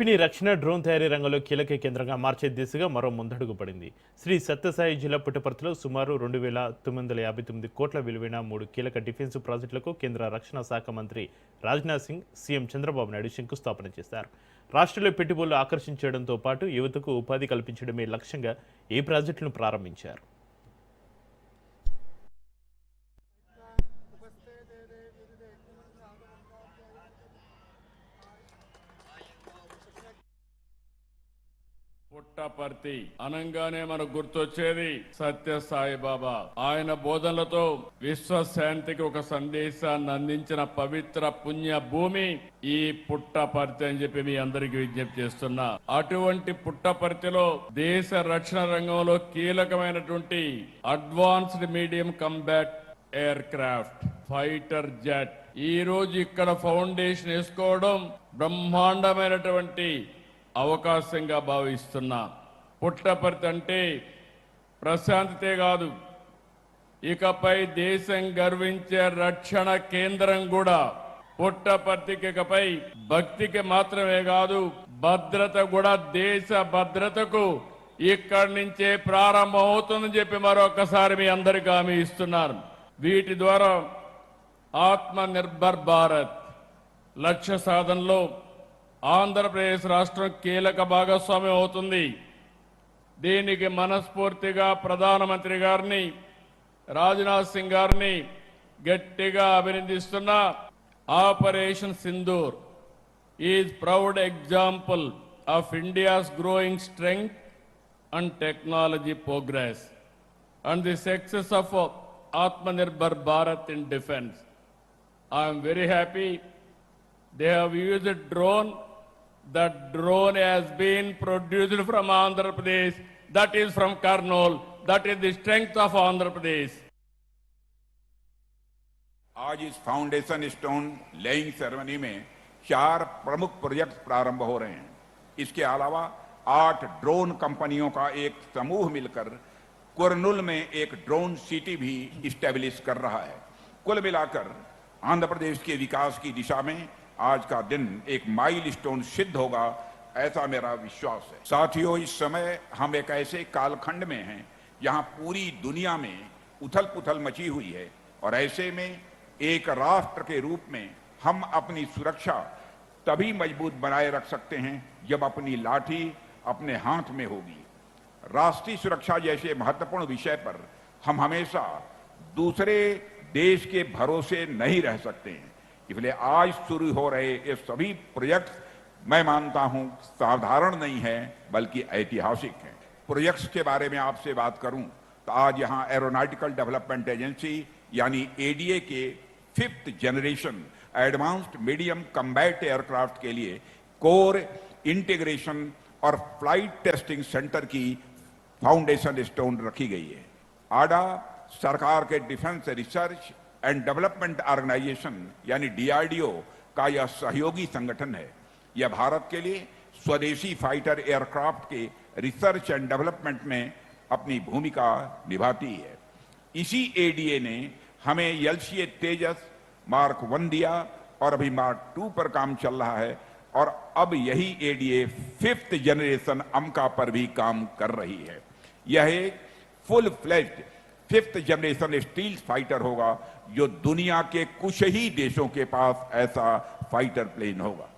ఏపీని రక్షణ డ్రోన్ తయారీ రంగంలో కీలక కేంద్రంగా మార్చే దిశగా మరో ముందడుగు పడింది. శ్రీ సత్యసాయి జిల్లా పుట్టపర్తిలో సుమారు 2,959 కోట్ల విలువైన 3 కీలక డిఫెన్స్ ప్రాజెక్టులకు కేంద్ర రక్షణ శాఖ మంత్రి రాజ్నాథ్ సింగ్, సీఎం చంద్రబాబు నాయుడు శంకుస్థాపన చేశారు. రాష్ట్రంలో పెట్టుబడులు ఆకర్షించడంతో పాటు యువతకు ఉపాధి కల్పించడమే లక్ష్యంగా ఈ ప్రాజెక్టులను ప్రారంభించారు. పుట్టపర్తి అనంగానే మనకు గుర్తొచ్చేది సత్యసాయి బాబా. ఆయన బోధనలతో విశ్వశాంతికి ఒక సందేశాన్ని అందించిన పవిత్ర పుణ్య భూమి ఈ పుట్టపర్తి అని చెప్పి మీ అందరికీ విజ్ఞప్తి చేస్తున్నా. అటువంటి పుట్టపర్తిలో దేశ రక్షణ రంగంలో కీలకమైనటువంటి advanced medium combat air craft fighter jet ఈ రోజు ఇక్కడ ఫౌండేషన్ వేసుకోవడం బ్రహ్మాండమైనటువంటి అవకాశంగా భావిస్తున్నా. పుట్టపర్తి అంటే ప్రశాంతతే కాదు, ఇకపై దేశం గర్వించే రక్షణ కేంద్రం కూడా. పుట్టపర్తికి ఇకపై భక్తికి మాత్రమే కాదు, భద్రత కూడా, దేశ భద్రతకు ఇక్కడి నుంచే ప్రారంభం అవుతుందని చెప్పి మరొకసారి మీ అందరికీ హామీ ఇస్తున్నారు. వీటి ద్వారా ఆత్మ నిర్భర్ భారత్ లక్ష్య సాధనలో ఆంధ్రప్రదేశ్ రాష్ట్రం కీలక భాగస్వామ్యం అవుతుంది. దీనికి మనస్ఫూర్తిగా ప్రధానమంత్రి గారిని, రాజ్నాథ్ సింగ్ గారిని గట్టిగా అభినందిస్తున్నా. Operation Sindoor is proud example of India's growing strength and technology progress and the success of Atmanirbhar Bharat in defence. I'm very happy they have used a drone. That drone has been produced from Andhra Pradesh. That is from Karnool. That is the strength of Andhra Pradesh. आज इस foundation stone laying ceremony में 4 प्रमुख project प्रारंभ हो रहे हैं. इसके अलावा 8 ड्रोन कंपनियों का एक समूह मिलकर कुरनूल में एक ड्रोन सिटी भी इस्टेब्लिश कर रहा है. कुल मिलाकर आंध्र प्रदेश के विकास की दिशा में आज का दिन एक माइलस्टोन सिद्ध होगा, ऐसा मेरा विश्वास है. साथियों, इस समय हम एक ऐसे कालखंड में हैं जहां पूरी दुनिया में उथल पुथल मची हुई है और ऐसे में एक राष्ट्र के रूप में हम अपनी सुरक्षा तभी मजबूत बनाए रख सकते हैं जब अपनी लाठी अपने हाथ में होगी. राष्ट्रीय सुरक्षा जैसे महत्वपूर्ण विषय पर हम हमेशा दूसरे देश के भरोसे नहीं रह सकते हैं. इसलिए आज शुरू हो रहे ये सभी प्रोजेक्ट मैं मानता हूं साधारण नहीं है बल्कि ऐतिहासिक हैं. प्रोजेक्ट्स के बारे में आपसे बात करूं तो आज यहां एरोनॉटिकल डेवलपमेंट एजेंसी यानी एडीए के 5th generation advanced medium combat aircraft के लिए कोर इंटीग्रेशन और फ्लाइट टेस्टिंग सेंटर की फाउंडेशन स्टोन रखी गई है. आडा सरकार के defence research and development organisation यानी डीआरडीओ का यह सहयोगी संगठन है. यह भारत के लिए स्वदेशी फाइटर एयरक्राफ्ट के रिसर्च एंड डेवलपमेंट में अपनी भूमिका निभाती है. इसी एडीए ने हमें एलसीए तेजस मार्क 1 दिया और अभी मार्क 2 पर काम चल रहा है और अब यही एडीए 5th जनरेशन अमका पर भी काम कर रही है. यह एक full fledged 5th generation steel fighter होगा जो दुनिया के कुछ ही देशों के पास ऐसा फाइटर प्लेन होगा.